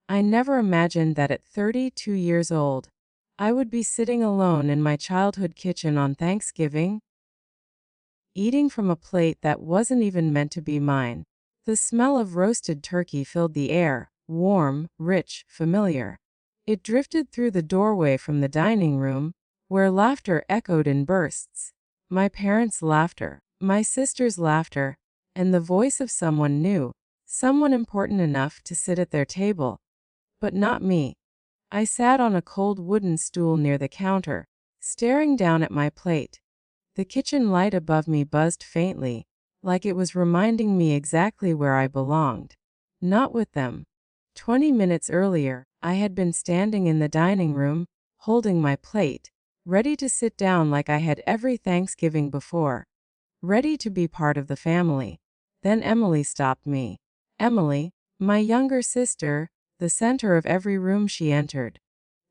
I never imagined that at 32 years old, I would be sitting alone in my childhood kitchen on Thanksgiving, eating from a plate that wasn't even meant to be mine. The smell of roasted turkey filled the air, warm, rich, familiar. It drifted through the doorway from the dining room, where laughter echoed in bursts. My parents' laughter, my sister's laughter, and the voice of someone new, someone important enough to sit at their table. But not me. I sat on a cold wooden stool near the counter, staring down at my plate. The kitchen light above me buzzed faintly, like it was reminding me exactly where I belonged. Not with them. 20 minutes earlier, I had been standing in the dining room, holding my plate, ready to sit down like I had every Thanksgiving before, ready to be part of the family. Then Emily stopped me. Emily, my younger sister, the center of every room she entered.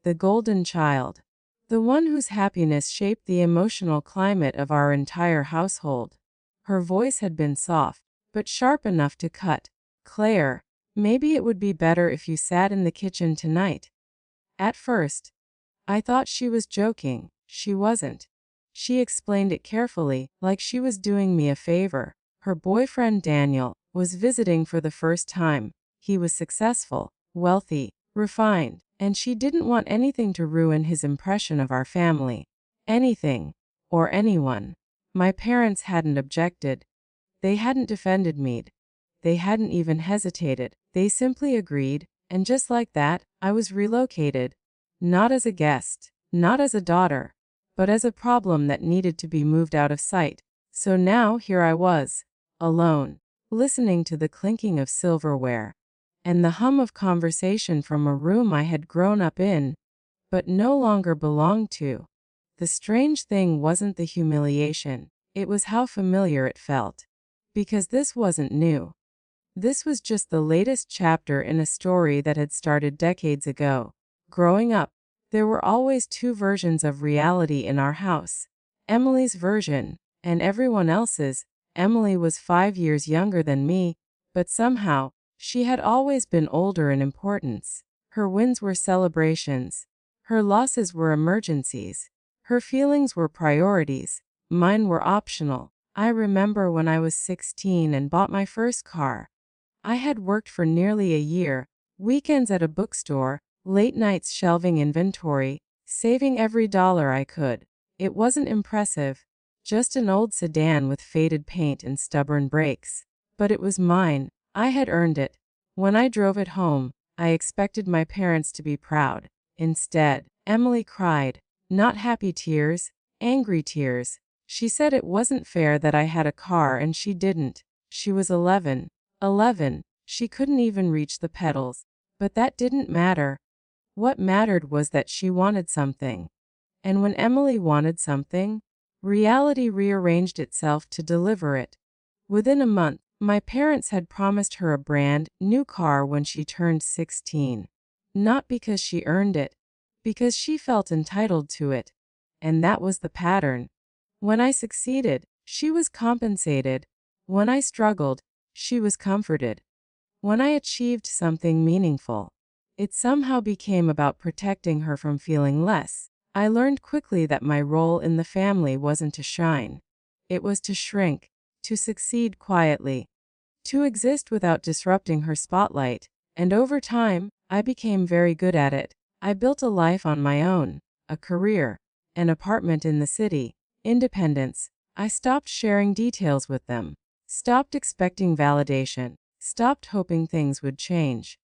The golden child. The one whose happiness shaped the emotional climate of our entire household. Her voice had been soft, but sharp enough to cut. "Claire, maybe it would be better if you sat in the kitchen tonight." At first, I thought she was joking. She wasn't. She explained it carefully, like she was doing me a favor. Her boyfriend Daniel was visiting for the first time. He was successful, wealthy, refined, and she didn't want anything to ruin his impression of our family. Anything, or anyone. My parents hadn't objected. They hadn't defended me. They hadn't even hesitated. They simply agreed, and just like that, I was relocated. Not as a guest, not as a daughter, but as a problem that needed to be moved out of sight. So now here I was, alone, listening to the clinking of silverware and the hum of conversation from a room I had grown up in, but no longer belonged to. The strange thing wasn't the humiliation, it was how familiar it felt. Because this wasn't new. This was just the latest chapter in a story that had started decades ago. Growing up, there were always two versions of reality in our house. Emily's version, and everyone else's. Emily was 5 years younger than me, but somehow, she had always been older in importance. Her wins were celebrations. Her losses were emergencies. Her feelings were priorities. Mine were optional. I remember when I was 16 and bought my first car. I had worked for nearly a year, weekends at a bookstore, late nights shelving inventory, saving every dollar I could. It wasn't impressive, just an old sedan with faded paint and stubborn brakes. But it was mine. I had earned it. When I drove it home, I expected my parents to be proud. Instead, Emily cried. Not happy tears, angry tears. She said it wasn't fair that I had a car and she didn't. She was 11. 11. She couldn't even reach the pedals. But that didn't matter. What mattered was that she wanted something. And when Emily wanted something, reality rearranged itself to deliver it. Within a month, my parents had promised her a brand new car when she turned 16. Not because she earned it, because she felt entitled to it. And that was the pattern. When I succeeded, she was compensated. When I struggled, she was comforted. When I achieved something meaningful, it somehow became about protecting her from feeling less. I learned quickly that my role in the family wasn't to shine. It was to shrink, to succeed quietly, to exist without disrupting her spotlight. And over time, I became very good at it. I built a life on my own, a career, an apartment in the city, independence. I stopped sharing details with them, stopped expecting validation, stopped hoping things would change.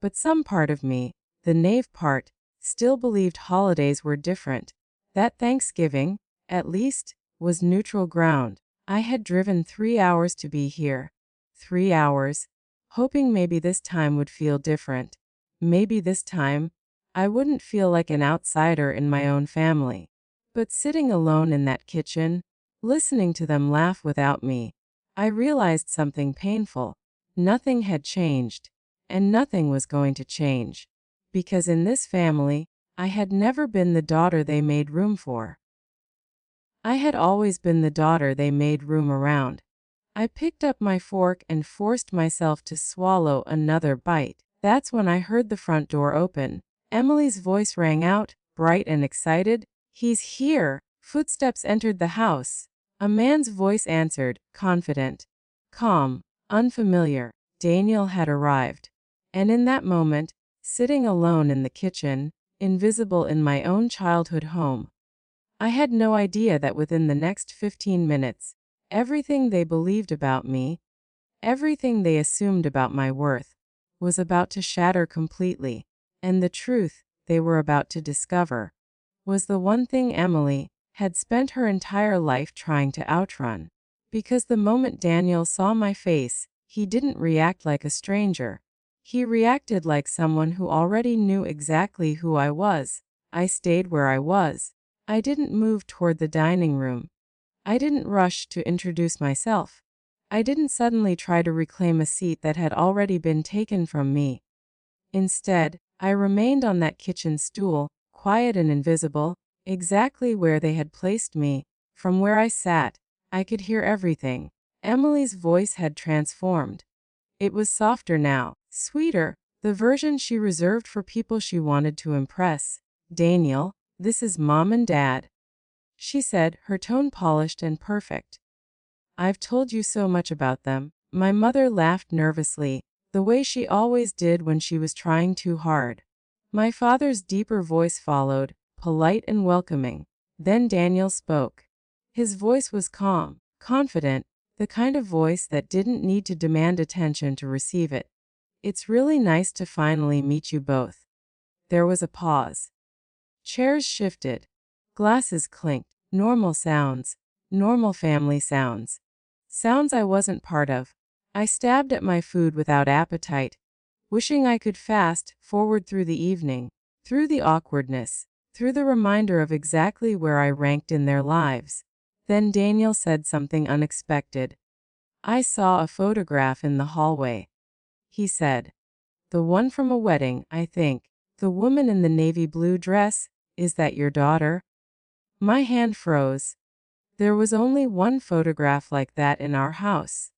But some part of me, the naive part, still believed holidays were different. That Thanksgiving, at least, was neutral ground. I had driven 3 hours to be here. 3 hours, hoping maybe this time would feel different. Maybe this time, I wouldn't feel like an outsider in my own family. But sitting alone in that kitchen, listening to them laugh without me, I realized something painful. Nothing had changed, and nothing was going to change. Because in this family, I had never been the daughter they made room for. I had always been the daughter they made room around. I picked up my fork and forced myself to swallow another bite. That's when I heard the front door open. Emily's voice rang out, bright and excited. "He's here!" Footsteps entered the house. A man's voice answered, confident, calm, unfamiliar. Daniel had arrived. And in that moment, sitting alone in the kitchen, invisible in my own childhood home, I had no idea that within the next 15 minutes, everything they believed about me, everything they assumed about my worth, was about to shatter completely. And the truth they were about to discover was the one thing Emily had spent her entire life trying to outrun. Because the moment Daniel saw my face, he didn't react like a stranger. He reacted like someone who already knew exactly who I was. I stayed where I was. I didn't move toward the dining room. I didn't rush to introduce myself. I didn't suddenly try to reclaim a seat that had already been taken from me. Instead, I remained on that kitchen stool, quiet and invisible, exactly where they had placed me. From where I sat, I could hear everything. Emily's voice had transformed. It was softer now, sweeter, the version she reserved for people she wanted to impress. "Daniel, this is Mom and Dad," she said, her tone polished and perfect. "I've told you so much about them." My mother laughed nervously, the way she always did when she was trying too hard. My father's deeper voice followed, polite and welcoming. Then Daniel spoke. His voice was calm, confident, the kind of voice that didn't need to demand attention to receive it. "It's really nice to finally meet you both." There was a pause. Chairs shifted. Glasses clinked. Normal sounds. Normal family sounds. Sounds I wasn't part of. I stabbed at my food without appetite, wishing I could fast forward through the evening, through the awkwardness, through the reminder of exactly where I ranked in their lives. Then Daniel said something unexpected. "I saw a photograph in the hallway," he said. "The one from a wedding, I think. The woman in the navy blue dress. Is that your daughter?" My hand froze. There was only one photograph like that in our house.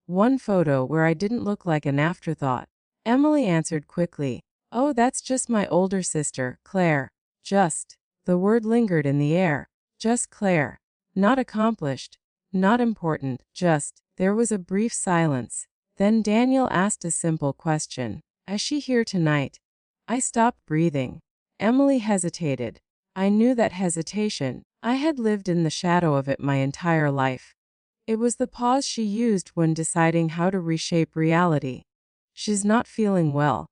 One photo where I didn't look like an afterthought. Emily answered quickly. "Oh, that's just my older sister, Claire. Just." The word lingered in the air. Just Claire. Not accomplished. Not important. Just. There was a brief silence. Then Daniel asked a simple question. "Is she here tonight?" I stopped breathing. Emily hesitated. I knew that hesitation. I had lived in the shadow of it my entire life. It was the pause she used when deciding how to reshape reality. "She's not feeling well,"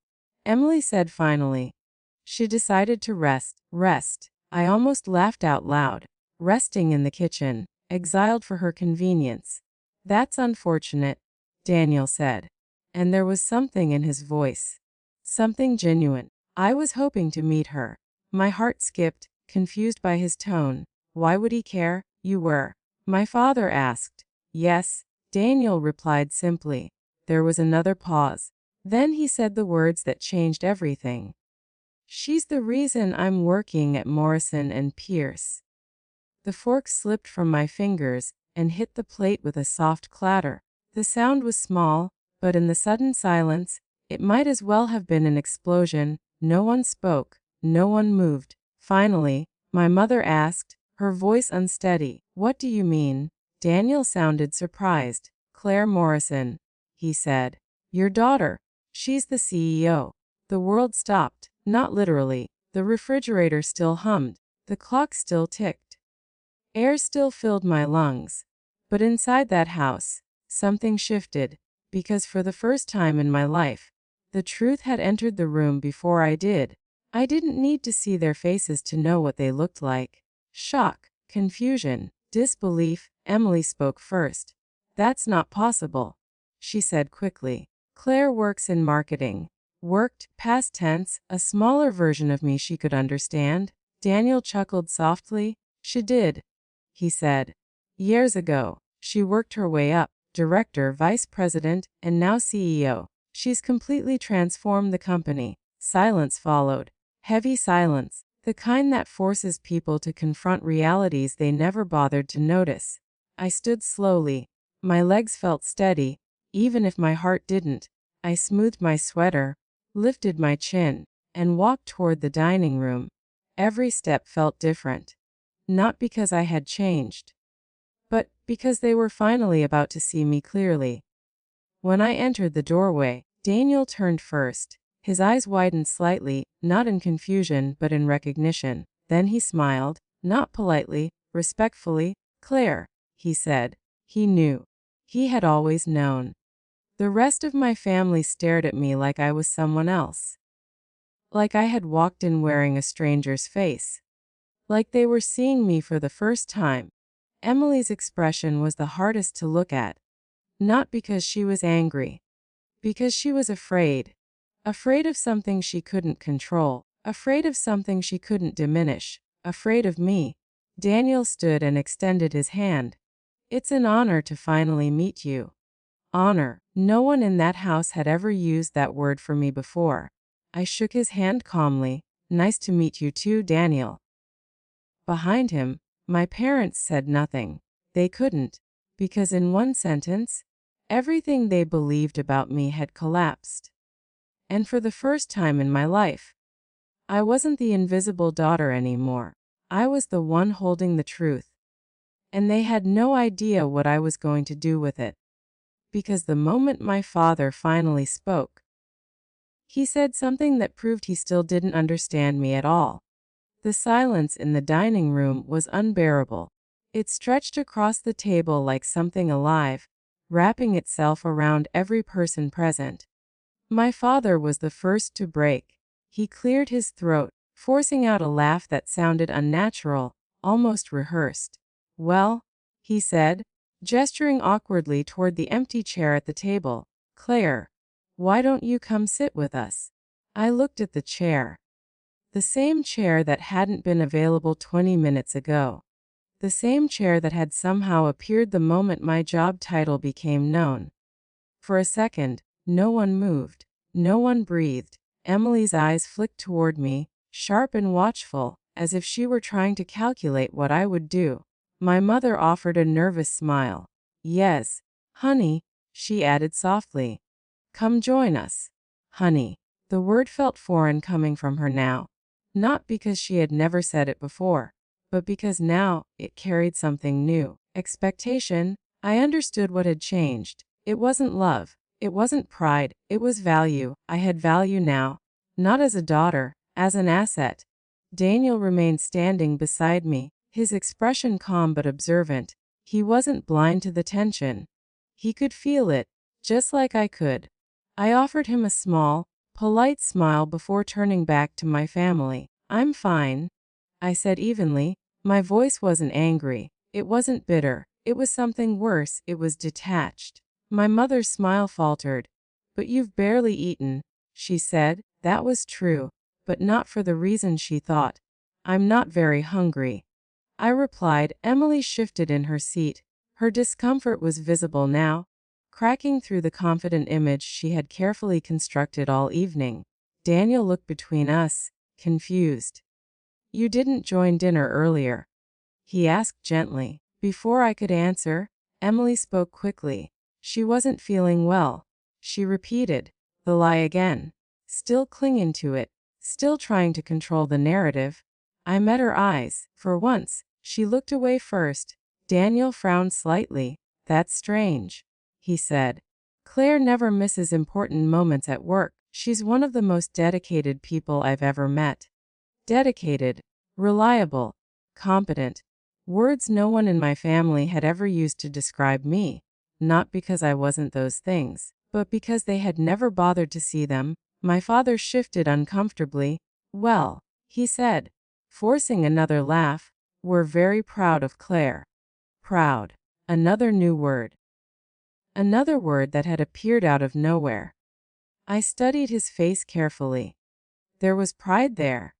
Emily said finally. "She decided to rest." Rest. I almost laughed out loud. Resting in the kitchen, exiled for her convenience. "That's unfortunate," Daniel said. And there was something in his voice. Something genuine. I was hoping to meet her. My heart skipped, confused by his tone. Why would he care? "You were?" my father asked. "Yes," Daniel replied simply. There was another pause. Then he said the words that changed everything. "She's the reason I'm working at Morrison and Pierce." The fork slipped from my fingers and hit the plate with a soft clatter. The sound was small, but in the sudden silence, it might as well have been an explosion. No one spoke. No one moved. Finally, my mother asked, her voice unsteady, "What do you mean?" Daniel sounded surprised. "Claire Morrison," he said. "Your daughter. She's the CEO." The world stopped. Not literally. The refrigerator still hummed. The clock still ticked. Air still filled my lungs. But inside that house, something shifted, because for the first time in my life, the truth had entered the room before I did. I didn't need to see their faces to know what they looked like. Shock, confusion, disbelief. Emily spoke first. "That's not possible," she said quickly. "Claire works in marketing." Worked, past tense, a smaller version of me she could understand. Daniel chuckled softly. "She did," he said. "Years ago. She worked her way up, director, vice president, and now CEO. She's completely transformed the company." Silence followed. Heavy silence, the kind that forces people to confront realities they never bothered to notice. I stood slowly. My legs felt steady, even if my heart didn't. I smoothed my sweater, lifted my chin, and walked toward the dining room. Every step felt different. Not because I had changed, but because they were finally about to see me clearly. When I entered the doorway, Daniel turned first. His eyes widened slightly, not in confusion but in recognition. Then he smiled, not politely, respectfully. "Claire," he said. He knew. He had always known. The rest of my family stared at me like I was someone else. Like I had walked in wearing a stranger's face. Like they were seeing me for the first time. Emily's expression was the hardest to look at. Not because she was angry. Because she was afraid. Afraid of something she couldn't control. Afraid of something she couldn't diminish. Afraid of me. Daniel stood and extended his hand. "It's an honor to finally meet you." Honor. No one in that house had ever used that word for me before. I shook his hand calmly. "Nice to meet you too, Daniel." Behind him, my parents said nothing. They couldn't, because in one sentence, everything they believed about me had collapsed. And for the first time in my life, I wasn't the invisible daughter anymore. I was the one holding the truth. And they had no idea what I was going to do with it. Because the moment my father finally spoke, he said something that proved he still didn't understand me at all. The silence in the dining room was unbearable. It stretched across the table like something alive, wrapping itself around every person present. My father was the first to break. He cleared his throat, forcing out a laugh that sounded unnatural, almost rehearsed. "Well," he said, gesturing awkwardly toward the empty chair at the table. "Claire, why don't you come sit with us?" I looked at the chair. The same chair that hadn't been available 20 minutes ago. The same chair that had somehow appeared the moment my job title became known. For a second, no one moved. No one breathed. Emily's eyes flicked toward me, sharp and watchful, as if she were trying to calculate what I would do. My mother offered a nervous smile. "Yes, honey," she added softly. "Come join us." Honey. The word felt foreign coming from her now. Not because she had never said it before, but because now it carried something new. Expectation. I understood what had changed. It wasn't love. It wasn't pride. It was value. I had value now. Not as a daughter, as an asset. Daniel remained standing beside me, his expression calm but observant. He wasn't blind to the tension. He could feel it, just like I could. I offered him a small, polite smile before turning back to my family. "I'm fine," I said evenly. My voice wasn't angry. It wasn't bitter. It was something worse. It was detached. My mother's smile faltered. "But you've barely eaten," she said. That was true, but not for the reason she thought. "I'm not very hungry," I replied. Emily shifted in her seat. Her discomfort was visible now, cracking through the confident image she had carefully constructed all evening. Daniel looked between us, confused. "You didn't join dinner earlier?" he asked gently. Before I could answer, Emily spoke quickly. She wasn't feeling well. She repeated the lie again, still clinging to it, still trying to control the narrative. I met her eyes. For once, she looked away first. Daniel frowned slightly. "That's strange," he said. "Claire never misses important moments at work. She's one of the most dedicated people I've ever met." Dedicated, reliable, competent. Words no one in my family had ever used to describe me. Not because I wasn't those things, but because they had never bothered to see them. My father shifted uncomfortably. "Well," he said, forcing another laugh, "we're very proud of Claire." Proud. Another new word. Another word that had appeared out of nowhere. I studied his face carefully. There was pride there.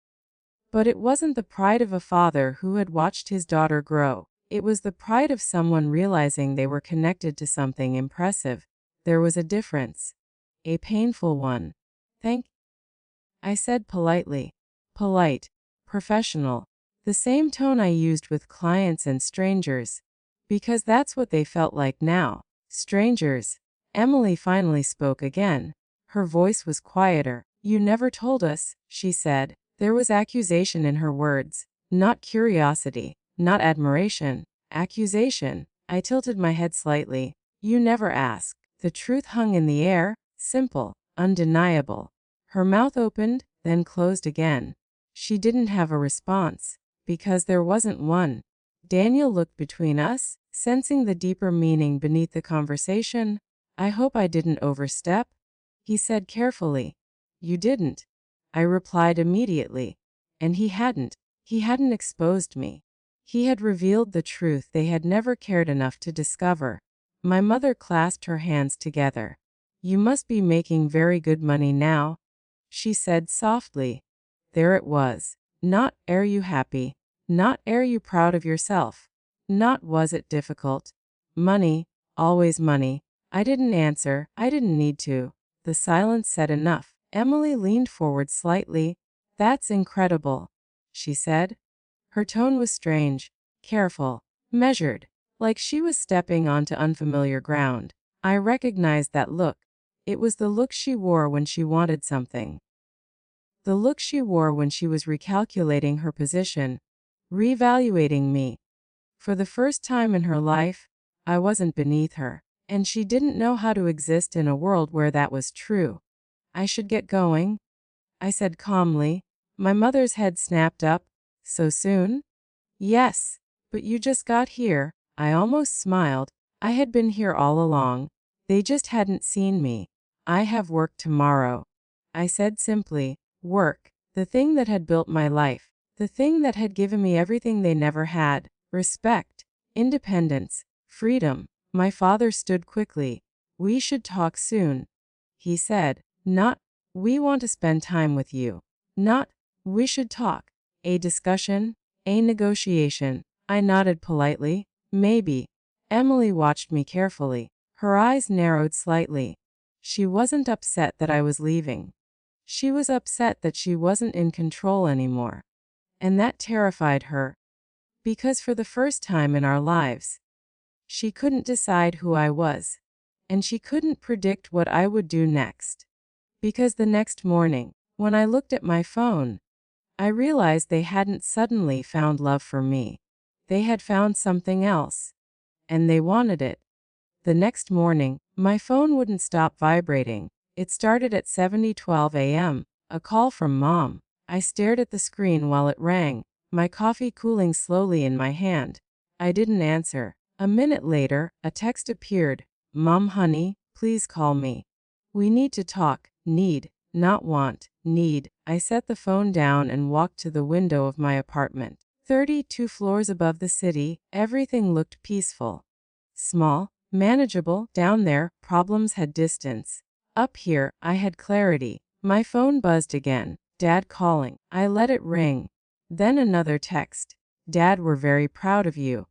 But it wasn't the pride of a father who had watched his daughter grow. It was the pride of someone realizing they were connected to something impressive. There was a difference. A painful one. "Thank," I said politely. Polite. Professional. The same tone I used with clients and strangers. Because that's what they felt like now. Strangers. Emily finally spoke again. Her voice was quieter. You never told us, she said. There was accusation in her words. Not curiosity, not admiration. Accusation. I tilted my head slightly. You never asked. The truth hung in the air, simple, undeniable. Her mouth opened, then closed again. She didn't have a response, because there wasn't one. Daniel looked between us, sensing the deeper meaning beneath the conversation. I hope I didn't overstep, he said carefully. You didn't, I replied immediately. And he hadn't. He hadn't exposed me. He had revealed the truth they had never cared enough to discover. My mother clasped her hands together. You must be making very good money now, she said softly. There it was. Not, are you happy? Not, are you proud of yourself? Not, was it difficult? Money, always money. I didn't answer. I didn't need to. The silence said enough. Emily leaned forward slightly. That's incredible, she said. Her tone was strange, careful, measured, like she was stepping onto unfamiliar ground. I recognized that look. It was the look she wore when she wanted something. The look she wore when she was recalculating her position, reevaluating me. For the first time in her life, I wasn't beneath her, and she didn't know how to exist in a world where that was true. I should get going, I said calmly. My mother's head snapped up. So soon? Yes, but you just got here. I almost smiled. I had been here all along. They just hadn't seen me. I have work tomorrow, I said simply. Work, the thing that had built my life, the thing that had given me everything they never had, respect, independence, freedom. My father stood quickly. We should talk soon, he said. Not, we want to spend time with you. Not, we should talk. A discussion, a negotiation. I nodded politely. Maybe. Emily watched me carefully. Her eyes narrowed slightly. She wasn't upset that I was leaving. She was upset that she wasn't in control anymore. And that terrified her. Because for the first time in our lives, she couldn't decide who I was. And she couldn't predict what I would do next. Because the next morning, when I looked at my phone, I realized they hadn't suddenly found love for me. They had found something else. And they wanted it. The next morning, my phone wouldn't stop vibrating. It started at 7:12 a.m., a call from Mom. I stared at the screen while it rang, my coffee cooling slowly in my hand. I didn't answer. A minute later, a text appeared. Mom, honey, please call me. We need to talk. Need, not want. Need. I set the phone down and walked to the window of my apartment. 32 floors above the city, everything looked peaceful. Small, manageable. Down there, problems had distance. Up here, I had clarity. My phone buzzed again. Dad calling. I let it ring. Then another text. Dad, we're very proud of you.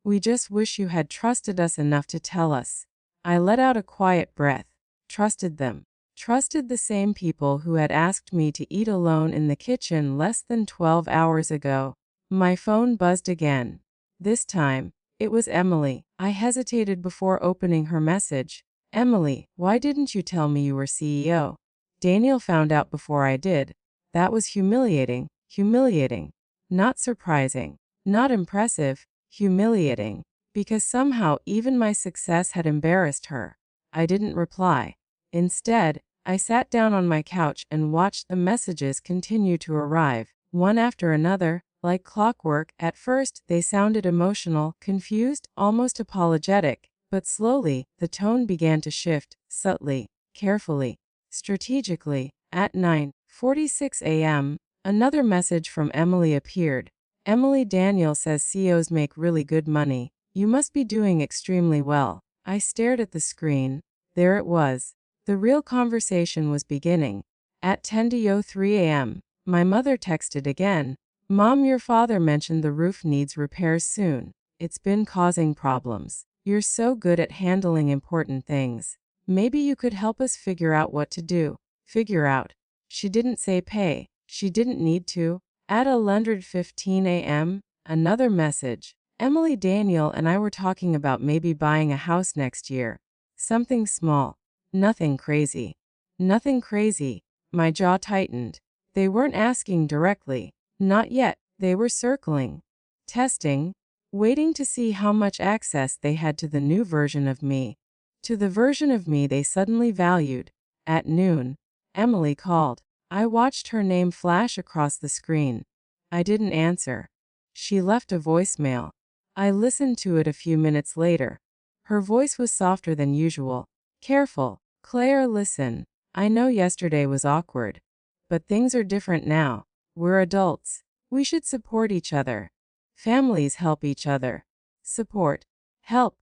We just wish you had trusted us enough to tell us. I let out a quiet breath. Trusted them. Trusted the same people who had asked me to eat alone in the kitchen less than 12 hours ago. My phone buzzed again. This time, it was Emily. I hesitated before opening her message. Emily, why didn't you tell me you were CEO? Daniel found out before I did. That was humiliating. Humiliating. Not surprising. Not impressive. Humiliating. Because somehow even my success had embarrassed her. I didn't reply. Instead, I sat down on my couch and watched the messages continue to arrive, one after another, like clockwork. At first, they sounded emotional, confused, almost apologetic. But slowly, the tone began to shift, subtly, carefully, strategically. At 9:46 a.m., another message from Emily appeared. Emily, Daniel says CEOs make really good money. You must be doing extremely well. I stared at the screen. There it was. The real conversation was beginning. At 10:03 a.m., my mother texted again. Mom, your father mentioned the roof needs repairs soon. It's been causing problems. You're so good at handling important things. Maybe you could help us figure out what to do. Figure out. She didn't say pay. She didn't need to. At 11:15 a.m., another message. Emily, Daniel and I were talking about maybe buying a house next year. Something small. Nothing crazy. Nothing crazy. My jaw tightened. They weren't asking directly. Not yet. They were circling. Testing. Waiting to see how much access they had to the new version of me. To the version of me they suddenly valued. At noon, Emily called. I watched her name flash across the screen. I didn't answer. She left a voicemail. I listened to it a few minutes later. Her voice was softer than usual. Careful, Claire, listen. I know yesterday was awkward. But things are different now. We're adults. We should support each other. Families help each other. Support. Help.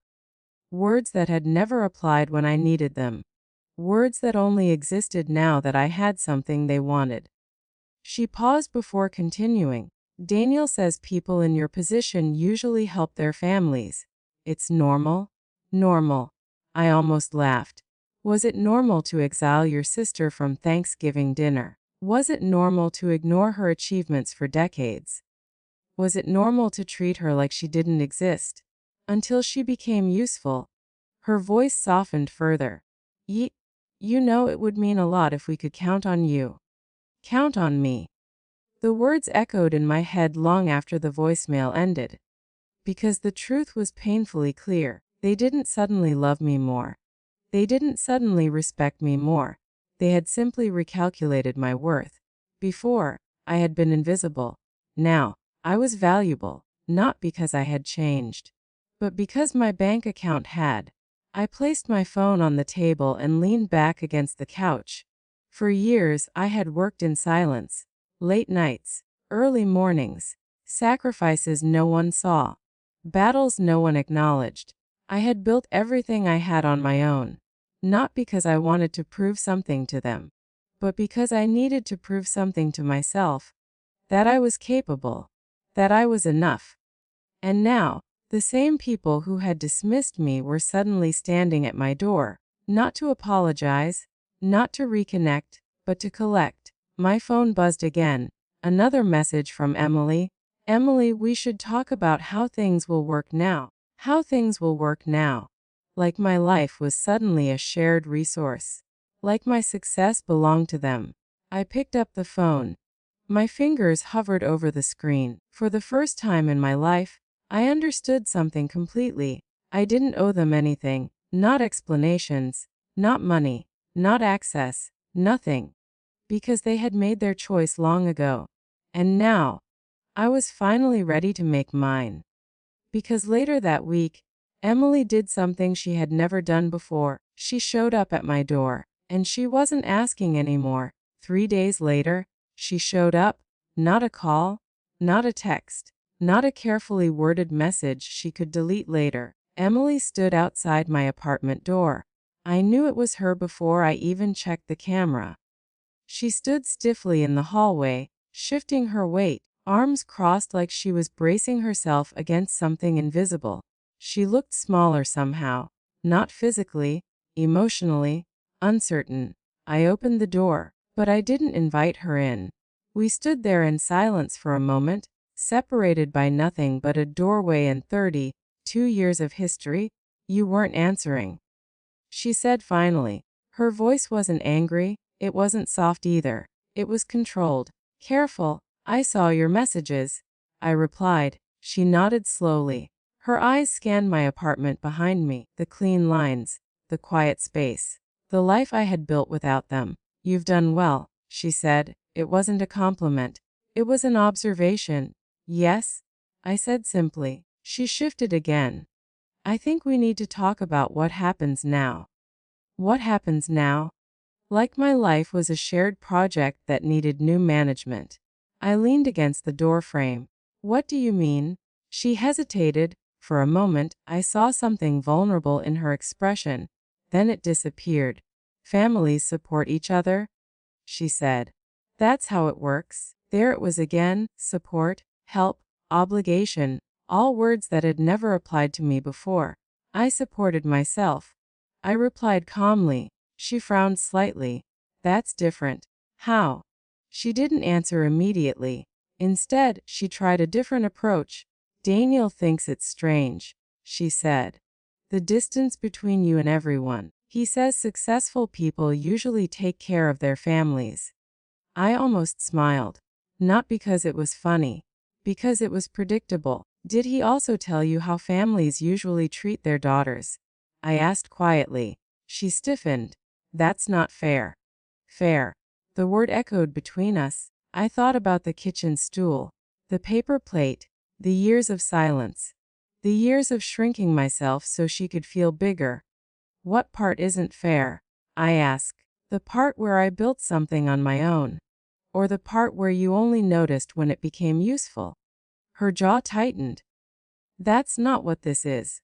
Words that had never applied when I needed them. Words that only existed now that I had something they wanted. She paused before continuing. Daniel says people in your position usually help their families. It's normal? Normal. I almost laughed. Was it normal to exile your sister from Thanksgiving dinner? Was it normal to ignore her achievements for decades? Was it normal to treat her like she didn't exist? Until she became useful. Her voice softened further. You know it would mean a lot if we could count on you. Count on me. The words echoed in my head long after the voicemail ended. Because the truth was painfully clear. They didn't suddenly love me more. They didn't suddenly respect me more. They had simply recalculated my worth. Before, I had been invisible. Now, I was valuable, not because I had changed, but because my bank account had. I placed my phone on the table and leaned back against the couch. For years, I had worked in silence. Late nights, early mornings, sacrifices no one saw, battles no one acknowledged. I had built everything I had on my own, not because I wanted to prove something to them, but because I needed to prove something to myself, that I was capable, that I was enough. And now, the same people who had dismissed me were suddenly standing at my door, not to apologize, not to reconnect, but to collect. My phone buzzed again. Another message from Emily. Emily, we should talk about how things will work now. How things will work now. Like my life was suddenly a shared resource. Like my success belonged to them. I picked up the phone. My fingers hovered over the screen. For the first time in my life, I understood something completely. I didn't owe them anything, not explanations, not money, not access, nothing. Because they had made their choice long ago. And now, I was finally ready to make mine. Because later that week, Emily did something she had never done before. She showed up at my door, and she wasn't asking anymore. 3 days later, she showed up. Not a call, not a text, not a carefully worded message she could delete later. Emily stood outside my apartment door. I knew it was her before I even checked the camera. She stood stiffly in the hallway, shifting her weight, arms crossed like she was bracing herself against something invisible. She looked smaller somehow, not physically, emotionally, uncertain. I opened the door, but I didn't invite her in. We stood there in silence for a moment, separated by nothing but a doorway and 32 years of history. You weren't answering, she said finally. Her voice wasn't angry, it wasn't soft either. It was controlled. Careful. I saw your messages, I replied. She nodded slowly. Her eyes scanned my apartment behind me, the clean lines, the quiet space, the life I had built without them. You've done well, she said. It wasn't a compliment. It was an observation. Yes, I said simply. She shifted again. I think we need to talk about what happens now. What happens now? Like my life was a shared project that needed new management. I leaned against the doorframe. What do you mean? She hesitated. For a moment, I saw something vulnerable in her expression. Then it disappeared. Families support each other, she said. That's how it works. There it was again, support, help, obligation, all words that had never applied to me before. I supported myself. I replied calmly. She frowned slightly. That's different. How? She didn't answer immediately. Instead, she tried a different approach. Daniel thinks it's strange, she said. The distance between you and everyone. He says successful people usually take care of their families. I almost smiled. Not because it was funny. Because it was predictable. Did he also tell you how families usually treat their daughters? I asked quietly. She stiffened. That's not fair. Fair. The word echoed between us. I thought about the kitchen stool, the paper plate, the years of silence, the years of shrinking myself so she could feel bigger. What part isn't fair? I asked. The part where I built something on my own, or the part where you only noticed when it became useful? Her jaw tightened. That's not what this is.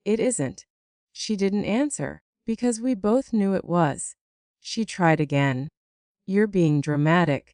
It isn't. She didn't answer, because we both knew it was. She tried again. You're being dramatic.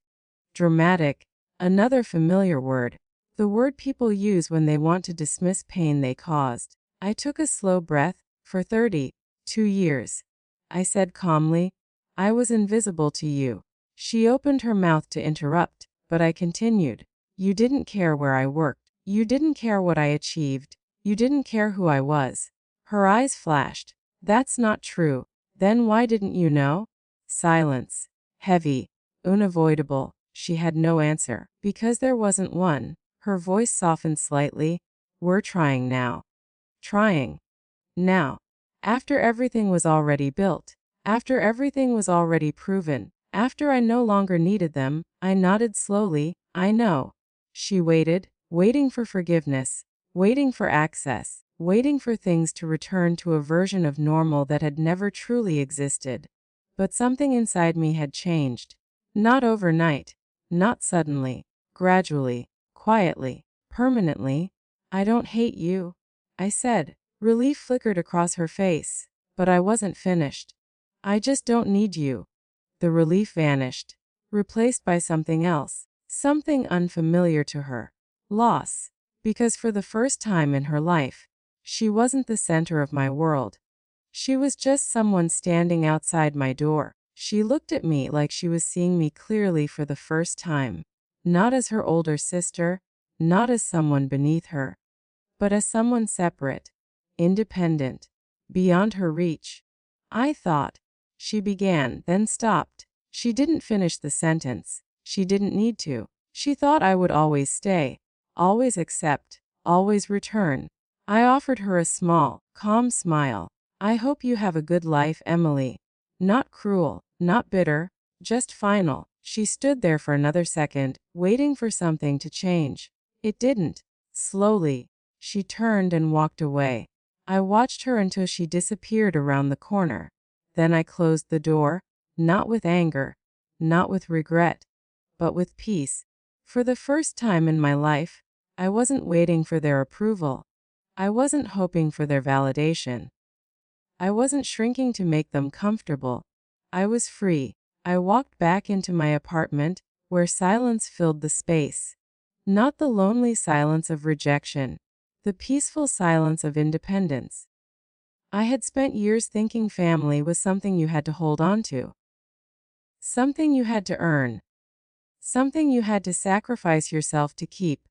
Dramatic. Another familiar word. The word people use when they want to dismiss pain they caused. I took a slow breath. For 32 years. I said calmly. I was invisible to you. She opened her mouth to interrupt, but I continued. You didn't care where I worked. You didn't care what I achieved. You didn't care who I was. Her eyes flashed. That's not true. Then why didn't you know? Silence. Heavy. Unavoidable. She had no answer. Because there wasn't one. Her voice softened slightly. We're trying now. Trying. Now. After everything was already built. After everything was already proven. After I no longer needed them. I nodded slowly. I know. She waited. Waiting for forgiveness. Waiting for access. Waiting for things to return to a version of normal that had never truly existed. But something inside me had changed. Not overnight. Not suddenly. Gradually. Quietly. Permanently. I don't hate you. I said. Relief flickered across her face. But I wasn't finished. I just don't need you. The relief vanished. Replaced by something else. Something unfamiliar to her. Loss. Because for the first time in her life, she wasn't the center of my world. She was just someone standing outside my door. She looked at me like she was seeing me clearly for the first time. Not as her older sister, not as someone beneath her, but as someone separate, independent, beyond her reach. I thought. She began, then stopped. She didn't finish the sentence. She didn't need to. She thought I would always stay, always accept, always return. I offered her a small, calm smile. I hope you have a good life, Emily. Not cruel, not bitter, just final. She stood there for another second, waiting for something to change. It didn't. Slowly, she turned and walked away. I watched her until she disappeared around the corner. Then I closed the door, not with anger, not with regret, but with peace. For the first time in my life, I wasn't waiting for their approval. I wasn't hoping for their validation. I wasn't shrinking to make them comfortable. I was free. I walked back into my apartment, where silence filled the space. Not the lonely silence of rejection, the peaceful silence of independence. I had spent years thinking family was something you had to hold on to. Something you had to earn. Something you had to sacrifice yourself to keep.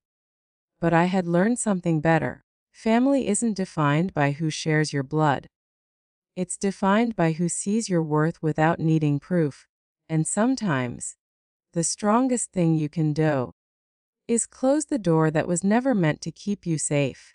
But I had learned something better. Family isn't defined by who shares your blood. It's defined by who sees your worth without needing proof. And sometimes, the strongest thing you can do is close the door that was never meant to keep you safe.